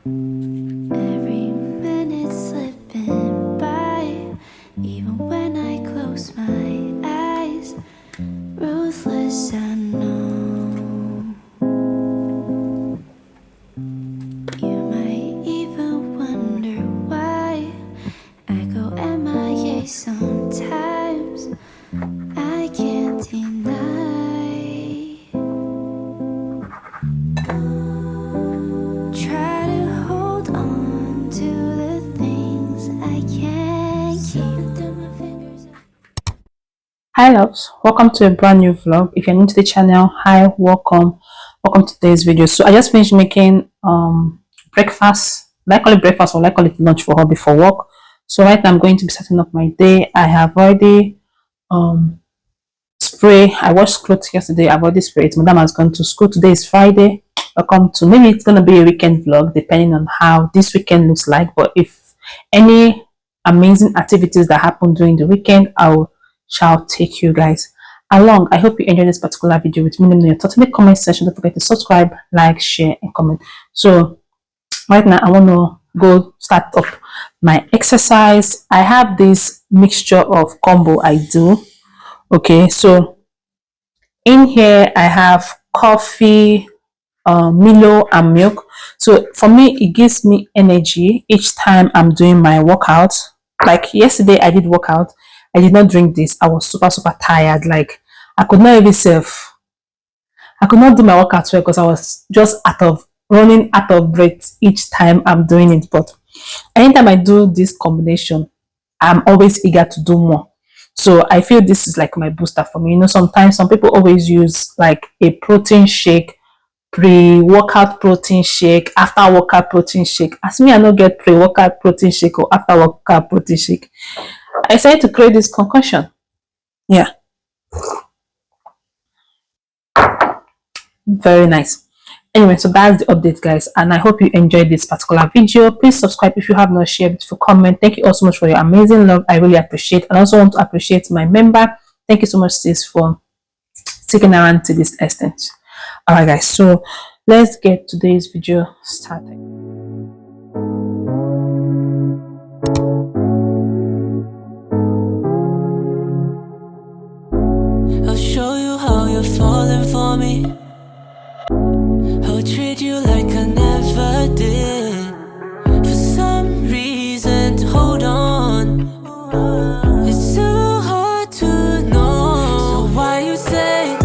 Every minute slipping by, even when I close my eyes. Ruthless, I know. You might even wonder why I go MIA sometimes. I can't deny. Try to hold on to the things I can't keep. Hi loves, welcome to a brand new vlog. If you're new to the channel, hi, welcome to today's video. So I just finished making breakfast. I call it breakfast, or I call it lunch for her before work. So right now I'm going to be setting up my day. I have already spray. I washed clothes yesterday. I've already sprayed. Madam has gone to school. Today is Friday. Welcome to, maybe it's gonna be a weekend vlog depending on how this weekend looks like. But if any amazing activities that happen during the weekend, shall take you guys along. I hope you enjoyed this particular video with me. Let me know your thoughts in the comment section. Don't forget to subscribe, like, share, and comment. So right now I want to go start up my exercise. I have this mixture of combo I do. Okay, so in here I have coffee, Milo, and milk. So for me, it gives me energy each time I'm doing my workout. Like yesterday I did workout. I did not drink this. I was super tired. Like I could not even I could not do my workout well because I was just running out of breath each time I'm doing it. But anytime I do this combination, I'm always eager to do more. So I feel this is like my booster for me. You know, sometimes some people always use like a protein shake, pre-workout protein shake, after workout protein shake. As me, I don't get pre-workout protein shake or after workout protein shake. I decided to create this concoction. Yeah, very nice. Anyway, so that's the update, guys, and I hope you enjoyed this particular video. Please subscribe if you have not, shared it, for comment. Thank you all so much for your amazing love. I really appreciate, and also want to appreciate my member. Thank you so much, sis, for sticking around to this extent. All right, guys, so let's get today's video started. I'll show you how you're falling for me. I'll treat you like I never did. For some reason, hold on. It's too hard to know. So why you say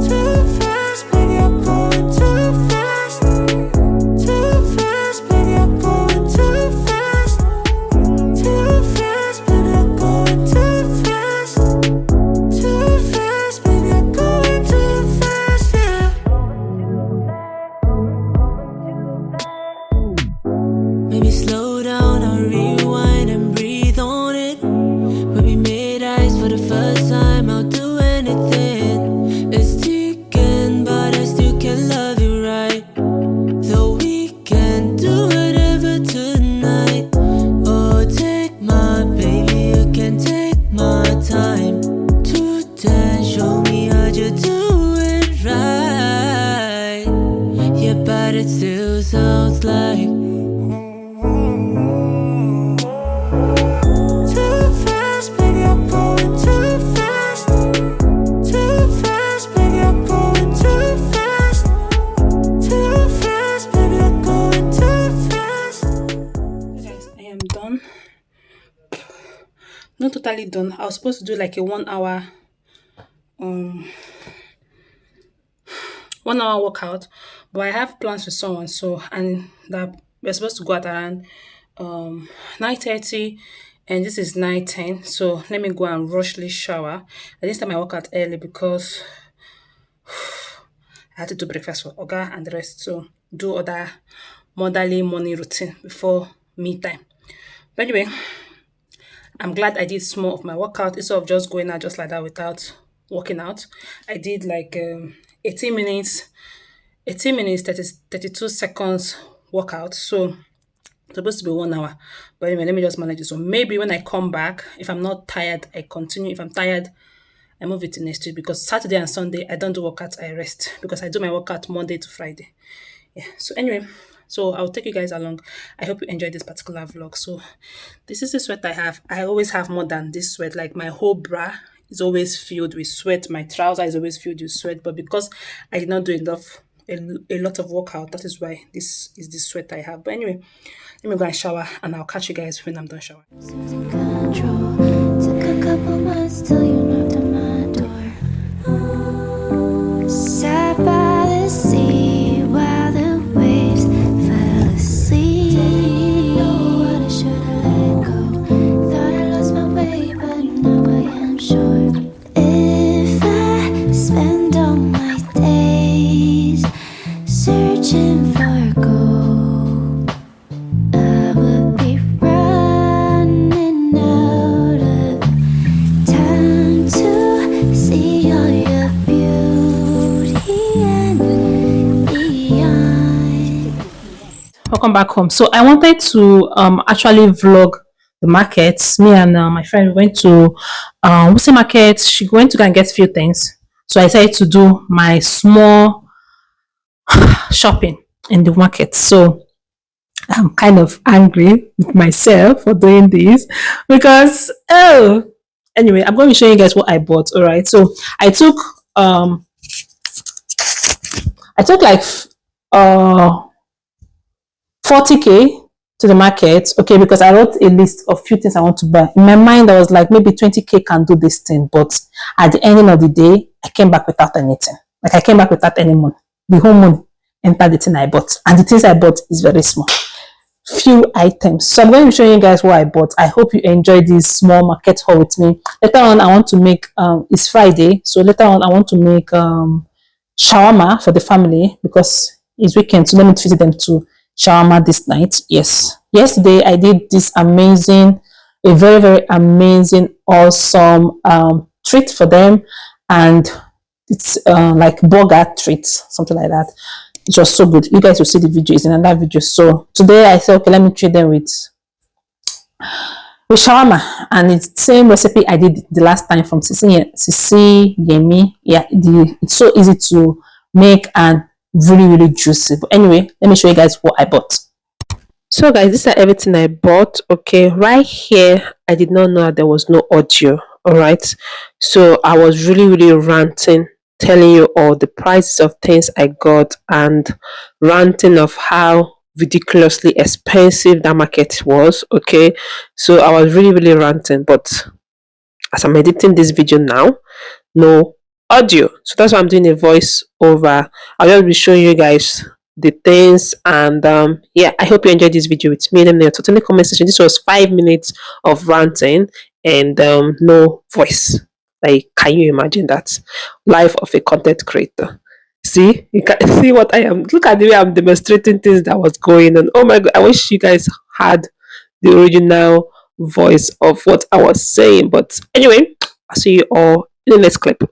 too fast, baby, I'm going too fast. Too fast, still sounds like too fast, baby, I'm going too fast. Too fast, baby, I'm going too fast. Too fast, baby, I'm going too fast. Guys, I am done. Not totally done. I was supposed to do like a 1 hour 1 hour workout, but I have plans with someone, so and that we're supposed to go at around 9:30, and this is 9:10. So let me go and rushly shower. I didn't start my workout early because I had to do breakfast for Oga and the rest, so do other motherly morning routine before me time. But anyway, I'm glad I did small of my workout instead of just going out just like that without working out. I did like 18 minutes, 30, 32 seconds workout. So it's supposed to be 1 hour. But anyway, let me just manage it. So maybe when I come back, if I'm not tired, I continue. If I'm tired, I move it to next week because Saturday and Sunday I don't do workouts, I rest because I do my workout Monday to Friday. Yeah. So anyway, so I'll take you guys along. I hope you enjoyed this particular vlog. So this is the sweat I have. I always have more than this sweat. Like my whole bra is always filled with sweat. My trouser is always filled with sweat. But because I did not do a lot of workout, that is why this is the sweat I have. But anyway, let me go and shower and I'll catch you guys when I'm done showering. Losing control. Took a couple months till you knocked on my door. Sat by the sea while the waves fell asleep. Didn't know what I should have let go. Thought I lost my way, but now I am sure. If I spend all my days searching for gold, I would be running out of time to see all your beauty and beyond. Welcome back home. So I wanted to actually vlog the markets. Me and my friend went to Wuse market. She went to go and get a few things. So I decided to do my small shopping in the market. So I'm kind of angry with myself for doing this because anyway, I'm going to show you guys what I bought. All right. So I took like 40k to the market, okay, because I wrote a list of few things I want to buy. In my mind, I was like, maybe 20k can do this thing, but at the ending of the day, I came back without anything. Like I came back without any money. The whole money entered the thing I bought, and the things I bought is very small, few items. So I'm going to show you guys what I bought. I hope you enjoy this small market haul with me. Later on, I want to make it's Friday, so later on I want to make shawarma for the family because it's weekend, so let me treat them to shawarma this night. Yes, yesterday I did this amazing, a very, very amazing, awesome treat for them, and it's like burger treat, something like that. It was so good. You guys will see the video. It's in another video. So today I said, okay, let me treat them with shawarma, and it's the same recipe I did the last time from SisiYemmie. Yeah, it's so easy to make and really, really juicy. But anyway, let me show you guys what I bought. So guys, this is everything I bought. Okay, right here I did not know that there was no audio. All right, so I was really, really ranting, telling you all the prices of things I got and ranting of how ridiculously expensive that market was. Okay, so I was really, really ranting, but as I'm editing this video now, no audio, so that's why I'm doing a voice over. I'll just be showing you guys the things, and yeah, I hope you enjoyed this video with me. Let me know in the comment section. This was 5 minutes of ranting and no voice. Like, can you imagine that? Life of a content creator. See, you can see what I am. Look at the way I'm demonstrating things that was going on. Oh my god, I wish you guys had the original voice of what I was saying. But anyway, I'll see you all in the next clip.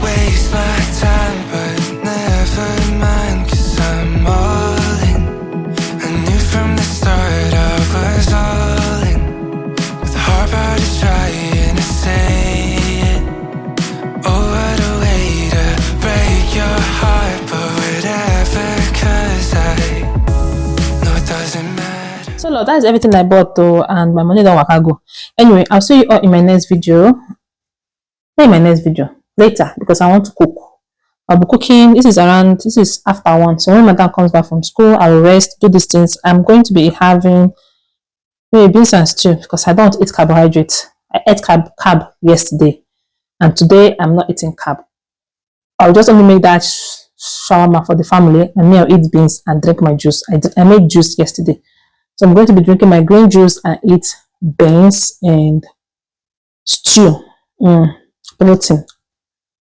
Waste my time, but never mind, 'cause I'm So Lord, that's everything I bought though, and my money don't waka go. Anyway, I'll see you all in my next video. In my next video later, because I want to cook. I'll be cooking. This is after 1. So when my dad comes back from school, I will rest, do these things. I'm going to be having maybe beans and stew because I don't eat carbohydrates. I ate carb yesterday, and today I'm not eating carb. I'll just only make that shawarma for the family, and me I'll eat beans and drink my juice. I made juice yesterday, so I'm going to be drinking my green juice and eat beans and stew. Protein.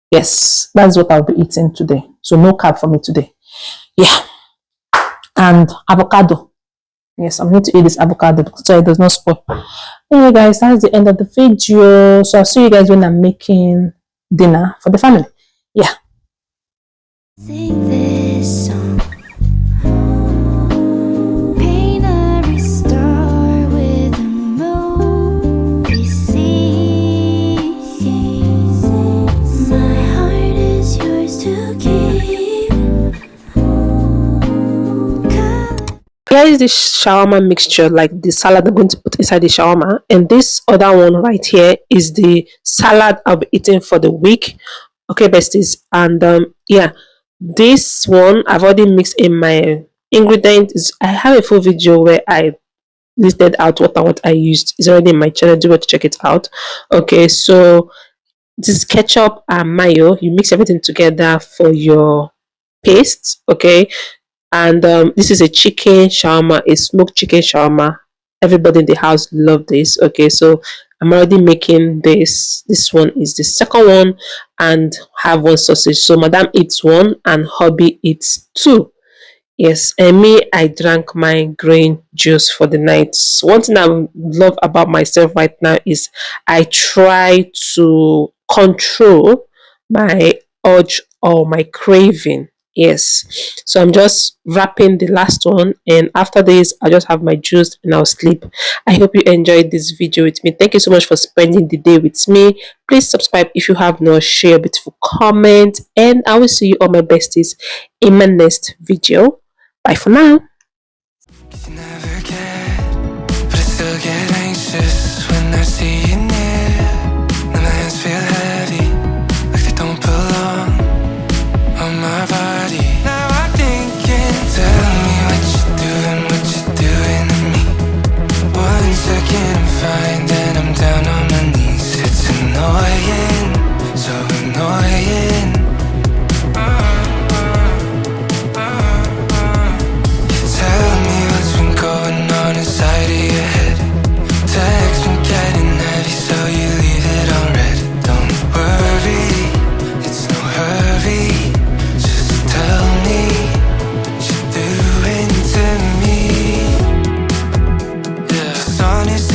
Yes, that's what I'll be eating today. So no carb for me today. Yeah, and avocado. Yes, I'm going to eat this avocado so it does not spoil. Anyway, guys, that's the end of the video. So I'll see you guys when I'm making dinner for the family. Yeah. Sing this song. Paint every star with a movie scene. My heart is yours to keep. Here is the shawarma mixture, like the salad I'm going to put inside the shawarma, and this other one right here is the salad I'll be eating for the week. Okay, besties, and yeah, this one I've already mixed in my ingredients. I have a full video where I listed out what I used. It's already in my channel. Do want to check it out. Okay, so this is ketchup and mayo. You mix everything together for your paste. Okay, and this is a chicken shawarma, a smoked chicken shawarma. Everybody in the house love this. Okay, so I'm already making this. This one is the second one, and have one sausage. So madam eats one and hubby eats 2. Yes, and me, I drank my green juice for the night. One thing I love about myself right now is I try to control my urge or my craving. Yes, so I'm just wrapping the last one, and after this I'll just have my juice and I'll sleep. I hope you enjoyed this video with me. Thank you so much for spending the day with me. Please subscribe if you have not, share a beautiful comment, and I will see you all my besties in my next video. Bye for now. Never get, but I still get anxious when I see you near. And my hands feel heavy, like they don't belong on my body. Now I'm thinking, tell me what you're doing to me. 1 second I'm fine, then I'm down on my knees. It's annoying, so annoying. Tell me what's been going on inside of your head. Text been getting heavy, so you leave it on red. Don't worry, it's no hurry. Just tell me what you're doing to me. Yeah, the sun is